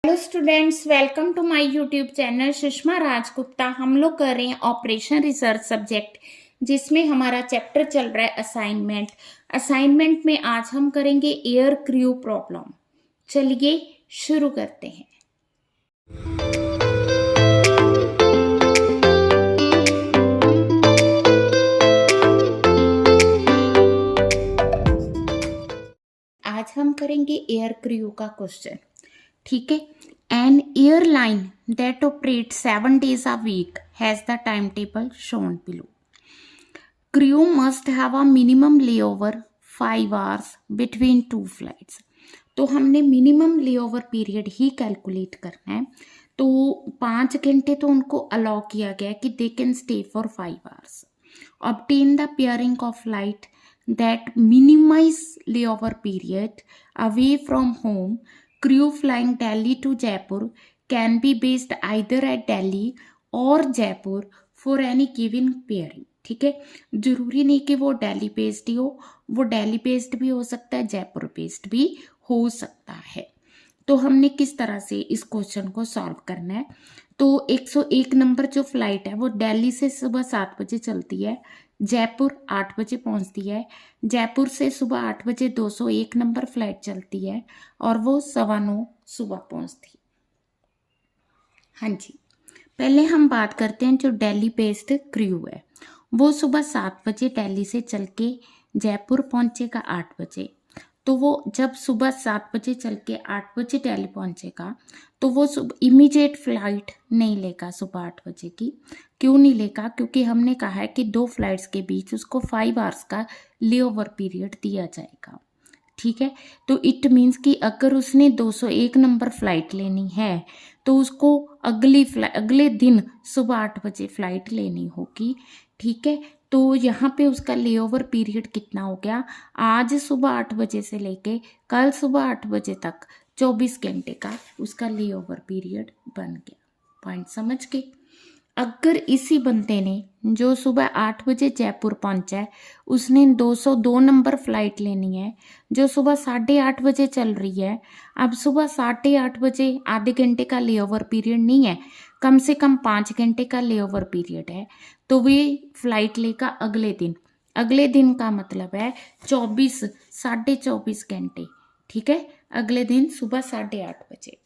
Hello students, welcome to my YouTube channel Sushma Rajgupta. हम लोग कर रहे हैं ऑपरेशन रिसर्च सब्जेक्ट, जिसमें हमारा चैप्टर चल रहा है असाइनमेंट में आज हम करेंगे एयर क्रू प्रॉब्लम। चलिए शुरू करते हैं। आज हम करेंगे एयर क्रू का क्वेश्चन, ठीक है। N airline that operate 7 days a week has the timetable shown below. Crew must have a minimum layover 5 hours between two flights. तो हमने मिनिमम लेओवर पीरियड ही कैलकुलेट करना है। तो 5 घंटे तो उनको अलाउ किया गया कि they can stay for 5 hours. Obtain the pairing of flight that minimize layover period away from home. Crew flying Delhi to Jaipur can be based either at Delhi और Jaipur for any given pairing. ठीक है, जरूरी नहीं कि वो Delhi based ही हो, वो Delhi based भी हो सकता है, जयपुर बेस्ड भी हो सकता है। तो हमने किस तरह से इस क्वेश्चन को सॉल्व करना है। तो 101 नंबर जो फ्लाइट है वो दिल्ली से सुबह 7 बजे चलती है, जयपुर 8 बजे पहुंचती है। जयपुर से सुबह 8 बजे 201 नंबर फ्लाइट चलती है और वो 9:15 सुबह पहुंचती है। हाँ जी, पहले हम बात करते हैं जो दिल्ली बेस्ड क्रू है, वो सुबह 7 बजे दिल्ली से चल के जयपुर पहुंचेगा 8 बजे। तो वो जब सुबह 7 बजे चल के 8 बजे दिल्ली पहुंचेगा तो वो इमीडिएट फ्लाइट नहीं लेगा सुबह 8 बजे की। क्यों नहीं लेगा? क्योंकि हमने कहा है कि 2 फ्लाइट्स के बीच उसको 5 hours का लेओवर पीरियड दिया जाएगा। ठीक है, तो इट मीन्स कि अगर उसने 201 नंबर फ्लाइट लेनी है तो उसको अगले दिन सुबह 8 बजे फ्लाइट लेनी होगी। ठीक है, तो यहाँ पे उसका लेओवर पीरियड कितना हो गया? आज सुबह 8 बजे से लेके कल सुबह 8 बजे तक 24 घंटे का उसका लेओवर पीरियड बन गया। पॉइंट समझ के? अगर इसी बंदे ने जो सुबह 8 बजे जयपुर पहुंचा है उसने 202 नंबर फ्लाइट लेनी है जो सुबह 8:30 बजे चल रही है। अब सुबह 8:30 बजे आधे घंटे का लेओवर पीरियड नहीं है, कम से कम 5 घंटे का लेओवर पीरियड है। तो वे फ्लाइट लेगा अगले दिन। अगले दिन का मतलब है 24 घंटे। ठीक है, अगले दिन सुबह 8:30 बजे।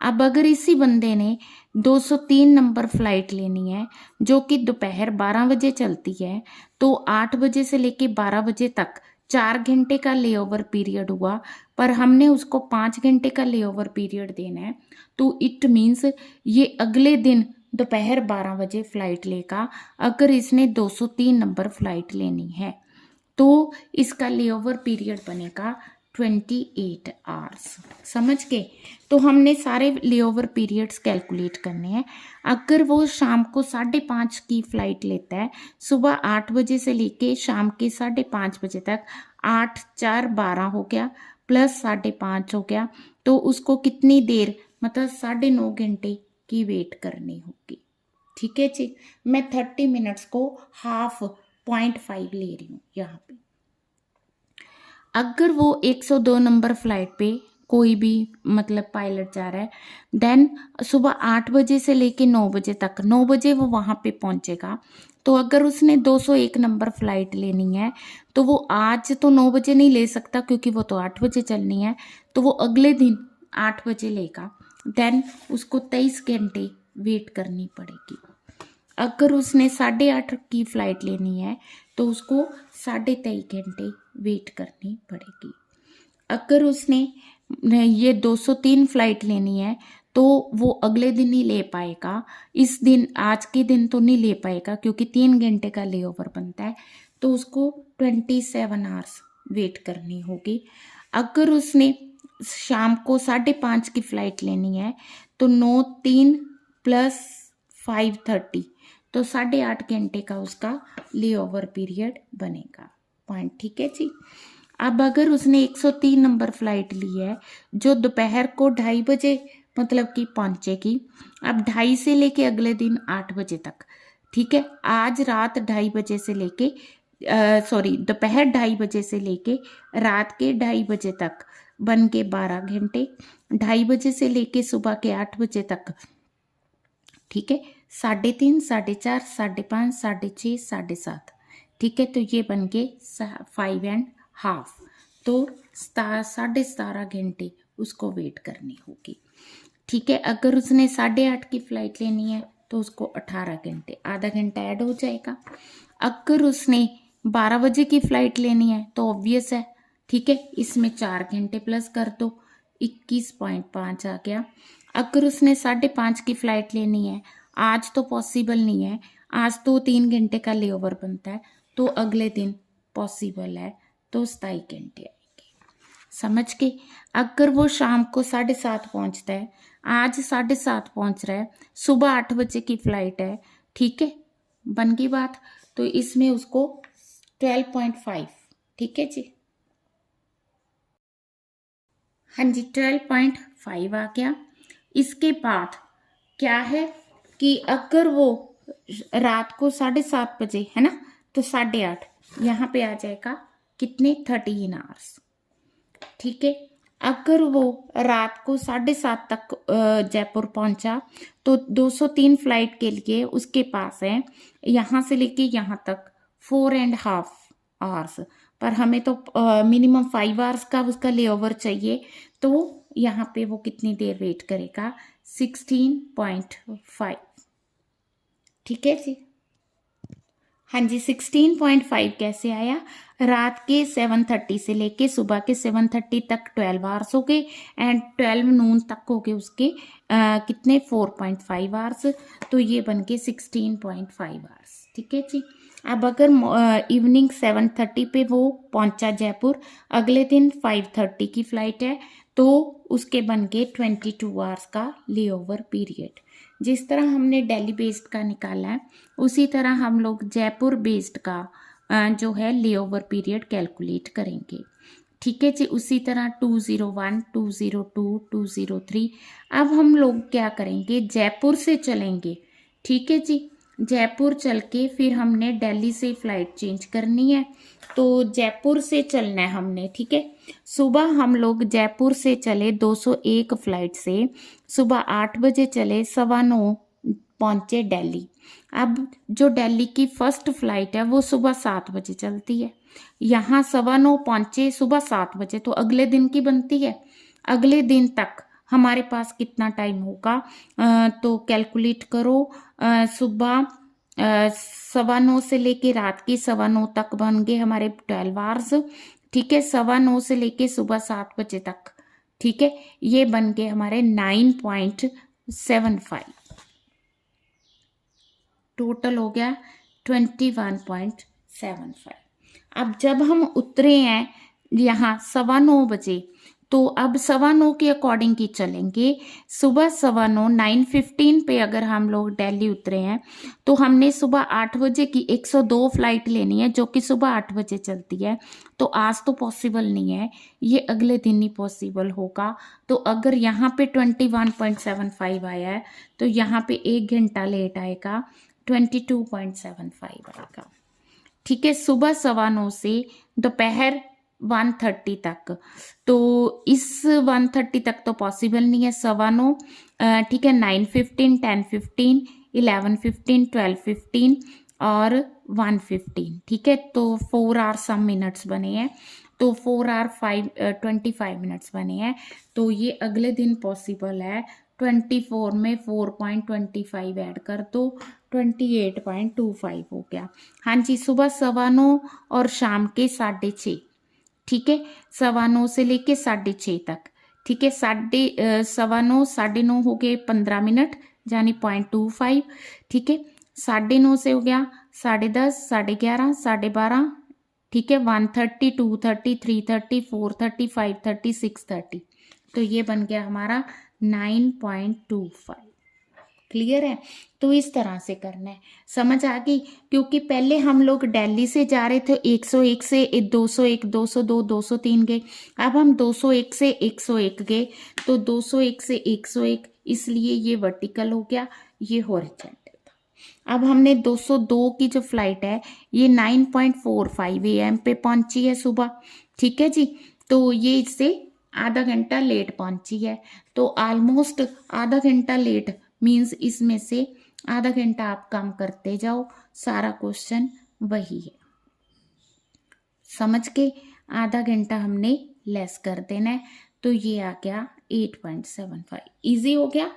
अब अगर इसी बंदे ने 203 नंबर फ्लाइट लेनी है जो कि दोपहर 12 बजे चलती है, तो 8 बजे से लेके 12 बजे तक 4 घंटे का लेओवर पीरियड हुआ, पर हमने उसको 5 घंटे का लेओवर पीरियड देना है। तो इट मीन्स ये अगले दिन दोपहर 12 बजे फ्लाइट लेगा अगर इसने 203 नंबर फ्लाइट लेनी है। तो इसका लेओवर पीरियड बनेगा 28 hours। समझ के? तो हमने सारे लेओवर पीरियड्स कैलकुलेट करने हैं। अगर वो शाम को 5:30 की फ़्लाइट लेता है, सुबह 8 बजे से लेके शाम के 5:30 बजे तक, 8 4 12 हो गया प्लस 5:30 हो गया, तो उसको कितनी देर मतलब 9.5 घंटे की वेट करनी होगी। ठीक है जी, मैं 30 मिनट्स को हाफ 0.5 ले रही हूँ यहाँ पे। अगर वो 102 नंबर फ्लाइट पे कोई भी मतलब पायलट जा रहा है, देन सुबह 8 बजे से लेके 9 बजे तक, 9 बजे वो वहाँ पे पहुँचेगा। तो अगर उसने 201 नंबर फ्लाइट लेनी है तो वो आज तो 9 बजे नहीं ले सकता क्योंकि वो तो 8 बजे चलनी है, तो वो अगले दिन 8 बजे लेगा। देन उसको 23 घंटे वेट करनी पड़ेगी। अगर उसने 8:30 की फ़्लाइट लेनी है तो उसको 23.5 घंटे वेट करनी पड़ेगी। अगर उसने ये 203 फ्लाइट लेनी है तो वो अगले दिन ही ले पाएगा, इस दिन आज के दिन तो नहीं ले पाएगा क्योंकि 3 घंटे का लेओवर बनता है, तो उसको 27 hours वेट करनी होगी। अगर उसने शाम को 5:30 की फ़्लाइट लेनी है तो 9 3 प्लस 5:30, तो 8.5 घंटे का उसका लेओवर पीरियड बनेगा। पॉइंट ठीक है जी। अब अगर उसने 103 नंबर फ्लाइट ली है जो दोपहर को 2:30 बजे मतलब कि पहुंचेगी, अब 2:30 से लेके अगले दिन 8 बजे तक। ठीक है, आज रात 2:30 बजे से लेके दोपहर 2:30 बजे से लेके रात के 2:30 बजे तक बन के 12 घंटे, 2:30 बजे से लेके सुबह के 8 बजे तक, ठीक है, 3:30, 4:30, 5:30, 6:30, 7:30, ठीक है, तो ये बन के 5.5, तो 17.5 घंटे उसको वेट करनी होगी, ठीक है। अगर उसने 8:30 की फ्लाइट लेनी है तो उसको 18 घंटे, आधा घंटा ऐड हो जाएगा। अगर उसने 12 बजे की फ्लाइट लेनी है तो ऑब्वियस है, ठीक है, इसमें 4 घंटे प्लस कर दो, 21.5 आ गया। अगर उसने 5:30 की फ्लाइट लेनी है, आज तो पॉसिबल नहीं है, आज तो 3 घंटे का लेओवर बनता है, तो अगले दिन पॉसिबल है, तो 27 घंटे आएंगे, समझ के। अगर वो शाम को 7:30 पहुंचता है, आज 7:30 पहुंच रहा है, सुबह 8 बजे की फ्लाइट है, ठीक है, बन गई बात, तो इसमें उसको 12.5, ठीक है जी, हाँ जी 12.5 आ गया। इसके बाद क्या है कि अगर वो रात को 7:30 बजे है ना, तो 8:30 यहाँ पे आ जाएगा कितने, 13 आवर्स, ठीक है। अगर वो रात को 7:30 तक जयपुर पहुंचा तो 203 फ्लाइट के लिए उसके पास है यहाँ से लेके यहाँ तक 4.5 आवर्स, पर हमें तो मिनिमम 5 आवर्स का उसका लेओवर चाहिए, तो यहाँ पे वो कितनी देर वेट करेगा, 16.5, ठीक है जी, हाँ जी 16.5 कैसे आया, रात के 7:30 से लेके सुबह के 7:30 तक 12 आवर्स हो गए, एंड 12 नून तक हो गए उसके कितने 4.5 आवर्स, तो ये बन के 16.5 आवर्स, ठीक है जी। अब अगर इवनिंग 7:30 पे वो पहुंचा जयपुर, अगले दिन 5:30 की फ्लाइट है, तो उसके बन के 22 आवर्स का लेओवर पीरियड। जिस तरह हमने दिल्ली बेस्ड का निकाला है, उसी तरह हम लोग जयपुर बेस्ड का जो है लेओवर पीरियड कैलकुलेट करेंगे, ठीक है जी। उसी तरह 201, 202, 203। अब हम लोग क्या करेंगे, जयपुर से चलेंगे, ठीक है जी, जयपुर चल के फिर हमने दिल्ली से फ्लाइट चेंज करनी है, तो जयपुर से चलना है हमने, ठीक है। सुबह हम लोग जयपुर से चले 201 फ्लाइट से, सुबह 8 बजे चले, 9:15 पहुंचे दिल्ली। अब जो दिल्ली की फर्स्ट फ्लाइट है वो सुबह 7 बजे चलती है, यहाँ 9:15 पहुंचे सुबह 7 बजे, तो अगले दिन की बनती है। अगले दिन तक हमारे पास कितना टाइम होगा, तो कैलकुलेट करो, सुबह 9:15 से लेके रात की 9:15 तक बन गए हमारे 12 आवर्स, ठीक है, 9:15 से लेके सुबह 7 बजे तक, ठीक है, ये बन गए हमारे 9.75, टोटल हो गया 21.75। अब जब हम उतरे हैं यहाँ 9:15 बजे, तो अब 9:15 के अकॉर्डिंग ही चलेंगे। सुबह 9:15 9:15 पे अगर हम लोग दिल्ली उतरे हैं, तो हमने सुबह 8 बजे की 102 फ्लाइट लेनी है, जो कि सुबह 8 बजे चलती है, तो आज तो पॉसिबल नहीं है, ये अगले दिन ही पॉसिबल होगा। तो अगर यहाँ पे 21.75 आया है, तो यहाँ पे 1 घंटा लेट आएगा, 22.75 आएगा, ठीक है। सुबह 9:15 से दोपहर 1:30 तक, तो इस 1:30 तक तो पॉसिबल नहीं है, 9:15, ठीक है, 9:15, 10:15, 11:15, 12:15 और 1:15, ठीक है, तो 4 आवर सम मिनट्स बने हैं, तो 4 आवर 25 मिनट्स बने हैं, तो ये अगले दिन पॉसिबल है। 24 में 4.25 ऐड कर दो, 28.25 हो गया। हाँ जी, सुबह 9:15 और शाम के 6:30, ठीक है, 9:15 से लेके 6:30 तक, ठीक है, 9:15 9:30 हो गए 15 मिनट, यानी 0.25, ठीक है, 9:30 से हो गया 10:30, 11:30, 12:30, ठीक है, 1:30, 2:30, 3:30, 4:30, 5:30, 6:30, तो ये बन गया हमारा 9.25। क्लियर है, तो इस तरह से करना है, समझ आ गई। क्योंकि पहले हम लोग दिल्ली से जा रहे थे 101 से 201, 202, 203 गए, अब हम 201 से 101 गए, तो 201 से 101, इसलिए ये वर्टिकल हो गया, ये हॉरिजॉन्टल था। अब हमने 202 की जो फ्लाइट है, ये 9.45 AM पे पहुंची है सुबह, ठीक है जी, तो ये इससे आधा घंटा लेट पहुंची है, तो ऑलमोस्ट आधा घंटा लेट मीन्स इसमें से आधा घंटा आप काम करते जाओ, सारा क्वेश्चन वही है। समझ के आधा घंटा हमने लेस कर देना है, तो ये आ गया 8.75। इजी हो गया।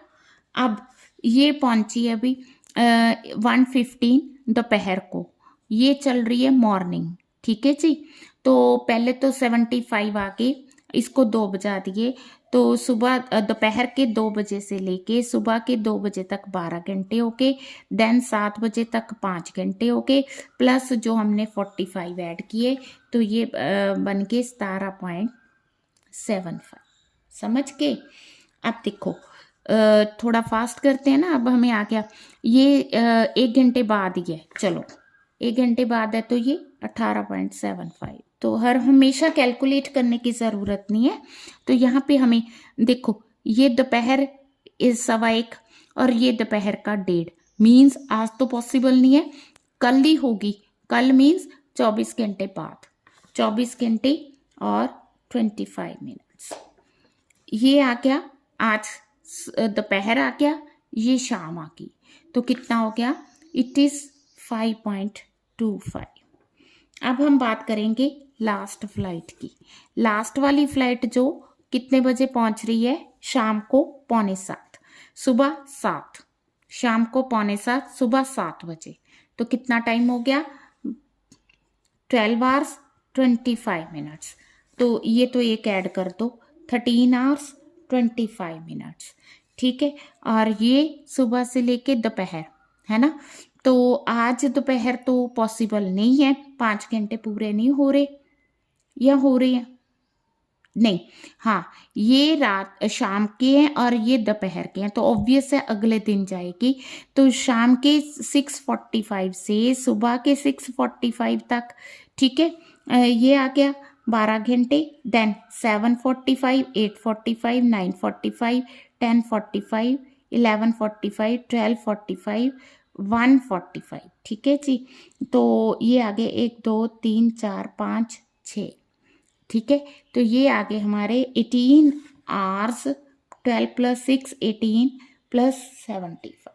अब ये पहुंची अभी 1:15 दोपहर को, ये चल रही है मॉर्निंग। ठीक है जी, तो पहले तो 75 आके इसको 2 बजा दिए, तो सुबह दोपहर के 2 बजे से लेके सुबह के 2 बजे तक 12 घंटे होके, देन 7 बजे तक 5 घंटे होके, प्लस जो हमने 45 ऐड किए, तो ये बन के 17.75। समझ के अब देखो थोड़ा फास्ट करते हैं ना। अब हमें आ गया ये 1 घंटे बाद ही है, चलो 1 घंटे बाद है, तो ये 18.75। तो हर हमेशा कैलकुलेट करने की ज़रूरत नहीं है। तो यहाँ पे हमें देखो ये दोपहर 1:15 और ये दोपहर का 1:30, मीन्स आज तो पॉसिबल नहीं है, कल ही होगी। कल मीन्स 24 घंटे बाद, 24 घंटे और 25 मिनट्स। ये आ गया आज दोपहर आ गया, ये शाम आ गई, तो कितना हो गया? It is 5.25। अब हम बात करेंगे लास्ट फ्लाइट की। लास्ट वाली फ्लाइट जो कितने बजे पहुंच रही है? शाम को 6:45, सुबह 7, शाम को 6:45, सुबह 7 बजे। तो कितना टाइम हो गया? 12 आवर्स 25 मिनट्स। तो ये तो एक ऐड कर दो, 13 आवर्स 25 मिनट्स। ठीक है, और ये सुबह से लेके दोपहर है ना। तो आज दोपहर तो पॉसिबल नहीं है, 5 घंटे पूरे नहीं हो रहे, या हो रहे हैं? नहीं, हाँ, ये रात शाम के हैं और ये दोपहर के हैं, तो ऑब्वियस है अगले दिन जाएगी। तो शाम के 6:45 से सुबह के 6:45 तक। ठीक है, ये आ गया 12 घंटे। देन 7:45, 8:45, 9:45, 10:45, 11:45, 12:45, 1:45। ठीक है जी, तो ये आगे 1 2 3 4 5 6। ठीक है, तो ये आगे हमारे 18 आवर्स, 12 + 6 18 + 75।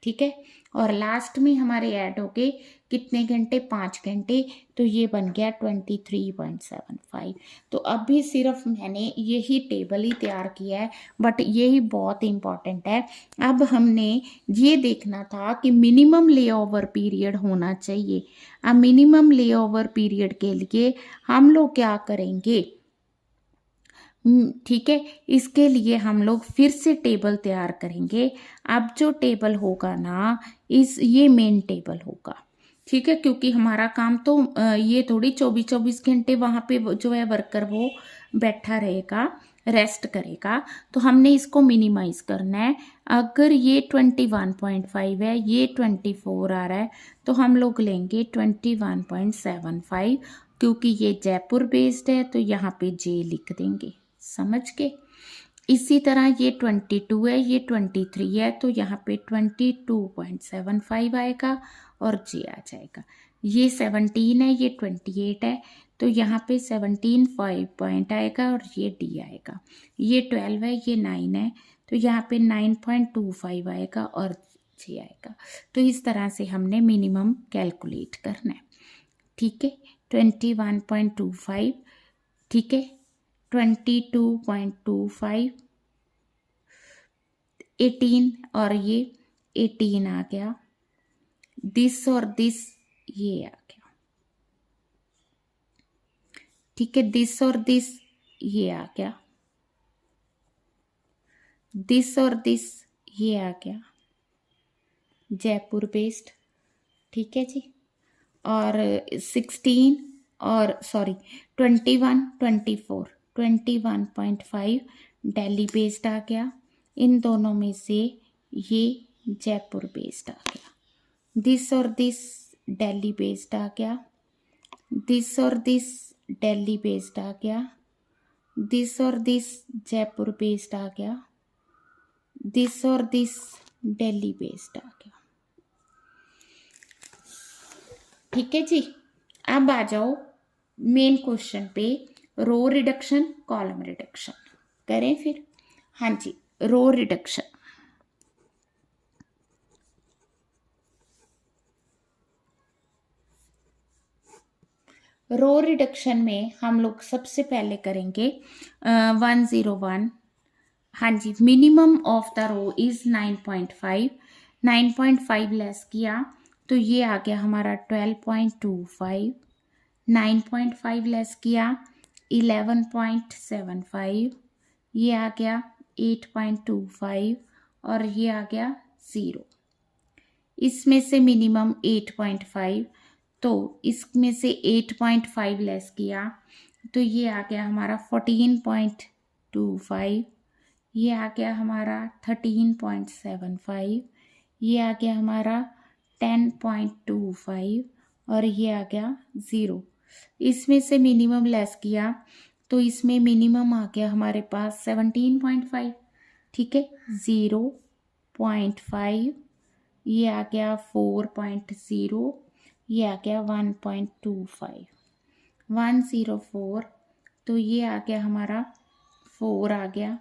ठीक है, और लास्ट में हमारे ऐड हो गए कितने घंटे? 5 घंटे, तो ये बन गया 23.75। तो अभी सिर्फ मैंने यही टेबल ही तैयार किया है, बट यही बहुत इम्पॉर्टेंट है। अब हमने ये देखना था कि मिनिमम लेओवर पीरियड होना चाहिए। अब मिनिमम लेओवर पीरियड के लिए हम लोग क्या करेंगे? ठीक है, इसके लिए हम लोग फिर से टेबल तैयार करेंगे। अब जो टेबल होगा ना, ये मेन टेबल होगा। ठीक है, क्योंकि हमारा काम तो ये थोड़ी 24 घंटे वहाँ पे जो है वर्कर वो बैठा रहेगा, रेस्ट करेगा। तो हमने इसको मिनिमाइज करना है। अगर ये 21.5 है, ये 24 आ रहा है, तो हम लोग लेंगे 21.75, क्योंकि ये जयपुर बेस्ड है, तो यहाँ पे जे लिख देंगे। समझ के इसी तरह ये 22 है, ये 23 है, तो यहाँ पे 22.75 आएगा और जे आ जाएगा। ये 17 है, ये 28 है, तो यहाँ पे 17.5 पॉइंट आएगा और ये डी आएगा। ये 12 है, ये 9 है, तो यहाँ पे 9.25 आएगा और जे आएगा। तो इस तरह से हमने मिनिमम कैलकुलेट करना है। ठीक है, 21.25, ठीक है, 22.25, 18 और ये 18 आ गया, दिस और दिस ये आ गया। ठीक है, दिस और दिस ये आ गया, दिस और दिस ये आ गया, जयपुर बेस्ड। ठीक है जी, और 16 और 21 24 21.5 दिल्ली बेस्ड आ गया। इन दोनों में से ये जयपुर बेस्ड आ गया। दिस और दिस दिल्ली बेस्ड आ गया, दिस और दिस दिल्ली बेस्ड आ गया, दिस और दिस जयपुर बेस्ड आ गया, दिस और दिस दिल्ली बेस्ड आ गया। ठीक है जी, अब आ जाओ मेन क्वेश्चन पे, रो रिडक्शन, कॉलम रिडक्शन। करें फिर। हाँ जी, रो रिडक्शन। रो रिडक्शन में हम लोग सबसे पहले करेंगे 101। हाँ जी, minimum of the row is 9.5। 9.5 less किया तो ये आ गया हमारा 12.25। 9.5 लेस किया 11.75, ये आ गया 8.25 और ये आ गया 0। इसमें से मिनिमम 8.5, तो इसमें से 8.5 लेस किया तो ये आ गया हमारा 14.25, ये आ गया हमारा 13.75, ये आ गया हमारा 10.25 और ये आ गया 0। इसमें से मिनिमम लेस किया तो इसमें मिनिमम आ गया हमारे पास 17.5। ठीक है, 0.5, ये आ गया 4.0, ये आ गया 1.25, 104, तो ये आ गया हमारा 4 आ गया।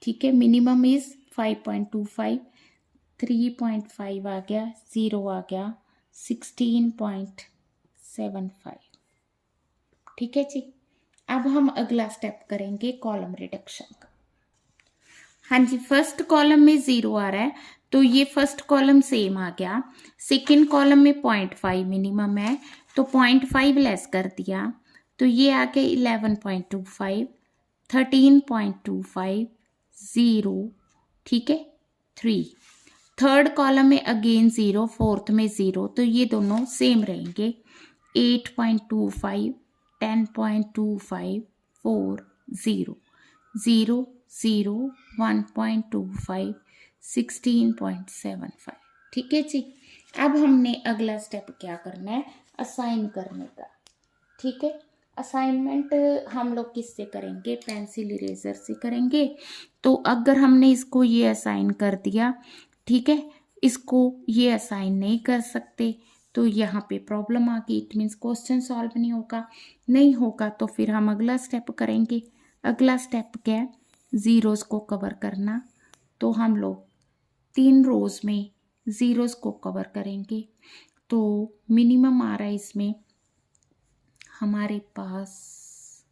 ठीक है, मिनिमम इज 5.25, 3.5 आ गया, 0 आ गया, 16.75। ठीक है जी, अब हम अगला स्टेप करेंगे कॉलम रिडक्शन का। हाँ जी, फर्स्ट कॉलम में 0 आ रहा है तो ये फर्स्ट कॉलम सेम आ गया। सेकेंड कॉलम में 0.5 मिनिमम है तो 0.5 लेस कर दिया तो ये आ गया 11.25, 13.25, 0। ठीक है, 3। थर्ड कॉलम में अगेन 0, फोर्थ में 0, तो ये दोनों सेम रहेंगे। 8.25, 10.25, 4, 0, 0, 0, 1.25, 16.75। ठीक है जी, अब हमने अगला स्टेप क्या करना है, असाइन करने का। ठीक है, असाइनमेंट हम लोग किससे करेंगे, पेंसिल इरेजर से करेंगे। तो अगर हमने इसको ये असाइन कर दिया, ठीक है, इसको ये असाइन नहीं कर सकते तो यहाँ पे प्रॉब्लम आ गई, इट मीन्स क्वेश्चन सॉल्व नहीं होगा तो फिर हम अगला स्टेप करेंगे। अगला स्टेप क्या है, ज़ीरोज़ को कवर करना। तो हम लोग 3 रोज़ में ज़ीरोज़ को कवर करेंगे। तो मिनिमम आ रहा है इसमें हमारे पास,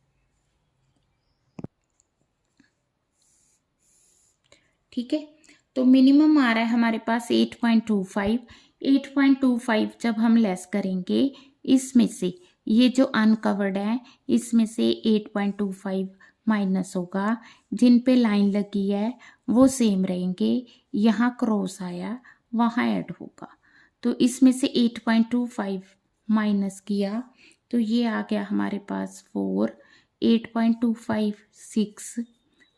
ठीक है, तो मिनिमम आ रहा है हमारे पास 8.25। 8.25 जब हम लेस करेंगे इसमें से, ये जो अनकवर्ड है इसमें से 8.25 माइनस होगा, जिन पे लाइन लगी है वो सेम रहेंगे, यहाँ क्रॉस आया वहाँ ऐड होगा। तो इसमें से 8.25 माइनस किया तो ये आ गया हमारे पास 4, 8.25 6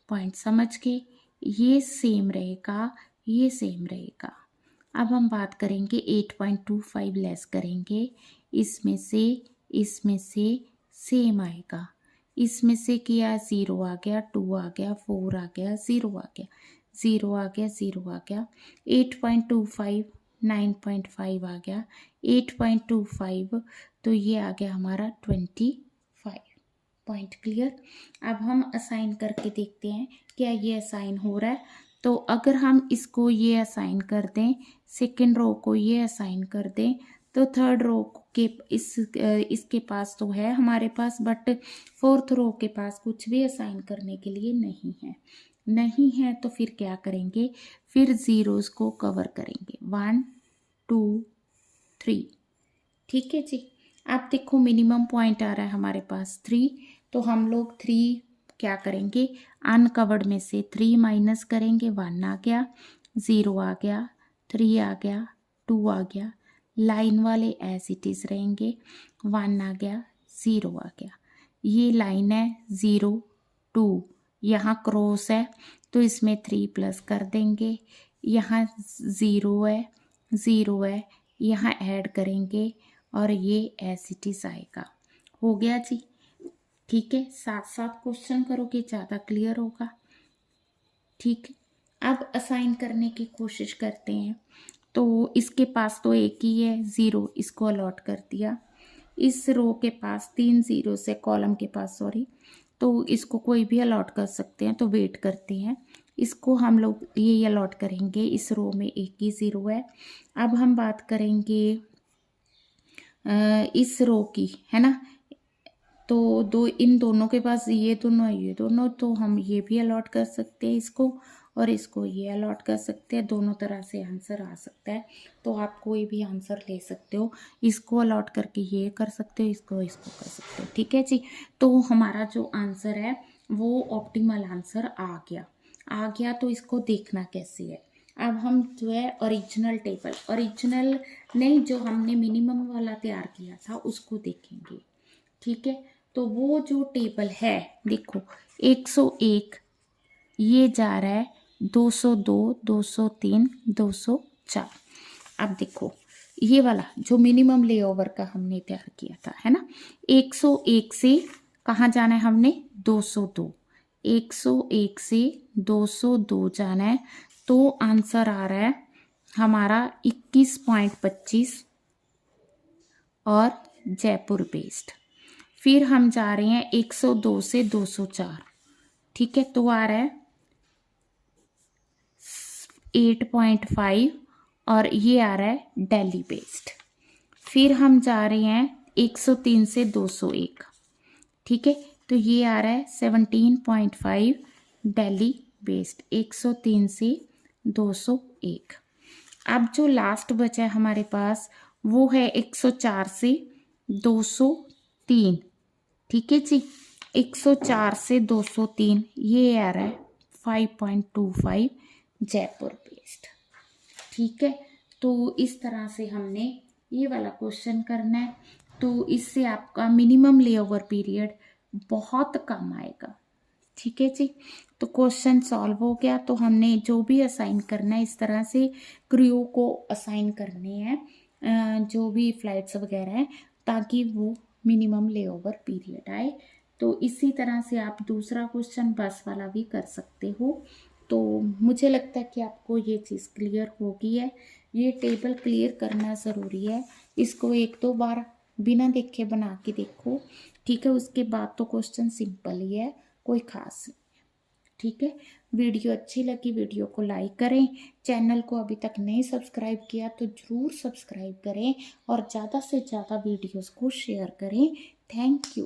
पॉइंट, समझ के ये सेम रहेगा, ये सेम रहेगा। अब हम बात करेंगे 8.25 लेस करेंगे, इसमें से सेम आएगा। इसमें से किया 0 आ गया, 2 आ गया, 4 आ गया, 0 आ गया, 0 आ गया, 0 आ गया। 8.25 9.5 आ गया, 8.25 तो ये आ गया हमारा 25 पॉइंट। क्लियर। अब हम असाइन करके देखते हैं क्या ये असाइन हो रहा है। तो अगर हम इसको ये असाइन कर दें, सेकेंड रो को ये असाइन कर दें, तो थर्ड रो के इसके पास तो है हमारे पास, बट फोर्थ रो के पास कुछ भी असाइन करने के लिए नहीं है तो फिर क्या करेंगे, फिर ज़ीरोज़ को कवर करेंगे 1 2 3। ठीक है जी, आप देखो मिनिमम पॉइंट आ रहा है हमारे पास 3, तो हम लोग 3 क्या करेंगे, अनकवर्ड में से 3 माइनस करेंगे, 1 आ गया, 0 आ गया, 3 आ गया, 2 आ गया, लाइन वाले एज इट इज़ रहेंगे, 1 आ गया, 0 आ गया। ये लाइन है 0 2, यहाँ क्रॉस है तो इसमें 3 प्लस कर देंगे, यहाँ 0 है, यहाँ ऐड करेंगे और ये एज इट इज़ आएगा। हो गया जी। ठीक है, साथ साथ क्वेश्चन करोगे ज़्यादा क्लियर होगा। ठीक है, अब असाइन करने की कोशिश करते हैं। तो इसके पास तो एक ही है 0, इसको अलॉट कर दिया। इस रो के पास 3 0 से, कॉलम के पास सॉरी तो इसको कोई भी अलॉट कर सकते हैं, तो वेट करते हैं। इसको हम लोग ये अलॉट करेंगे, इस रो में एक ही ज़ीरो है। अब हम बात करेंगे इस रो की, है ना। तो दो इन दोनों के पास ये दोनों, तो हम ये भी अलॉट कर सकते हैं इसको, और इसको ये अलॉट कर सकते हैं। दोनों तरह से आंसर आ सकता है, तो आप कोई भी आंसर ले सकते हो। इसको अलॉट करके ये कर सकते हो, इसको कर सकते हो, ठीक है जी। तो हमारा जो आंसर है वो ऑप्टिमल आंसर आ गया। तो इसको देखना कैसे है। अब हम जो है ओरिजिनल नहीं, जो हमने मिनिमम वाला तैयार किया था उसको देखेंगे, ठीक है। तो वो जो टेबल है, देखो 101 ये जा रहा है 202, 203, 204। अब देखो ये वाला जो मिनिमम लेओवर का हमने तैयार किया था, है ना। 101 से कहाँ जाना है हमने, 202। 101 से 202 जाना है, तो आंसर आ रहा है हमारा 21.25 और जयपुर बेस्ड। फिर हम जा रहे हैं 102 से 204, ठीक है, तो आ रहा है 8.5 और ये आ रहा है दिल्ली बेस्ड। फिर हम जा रहे हैं 103 से 201, ठीक है, तो ये आ रहा है 17.5 दिल्ली बेस्ड, 103 से 201। अब जो लास्ट बचा है हमारे पास वो है 104 से 203, ठीक है जी। 104 से 203 ये आ रहा है 5.25 जयपुर बेस्ड, ठीक है। तो इस तरह से हमने ये वाला क्वेश्चन करना है, तो इससे आपका मिनिमम लेओवर पीरियड बहुत कम आएगा, ठीक है जी। तो क्वेश्चन सॉल्व हो गया। तो हमने जो भी असाइन करना है इस तरह से क्रू को असाइन करने हैं, जो भी फ्लाइट्स वगैरह हैं, ताकि वो मिनिमम लेओवर पीरियड आए। तो इसी तरह से आप दूसरा क्वेश्चन बस वाला भी कर सकते हो। तो मुझे लगता है कि आपको ये चीज़ क्लियर होगी है। ये टेबल क्लियर करना ज़रूरी है, इसको 1-2 बार बिना देखे बना के देखो, ठीक है। उसके बाद तो क्वेश्चन सिंपल ही है, कोई खास नहीं, ठीक है। वीडियो अच्छी लगी वीडियो को लाइक करें, चैनल को अभी तक नहीं सब्सक्राइब किया तो ज़रूर सब्सक्राइब करें, और ज़्यादा से ज़्यादा वीडियोस को शेयर करें। Thank you.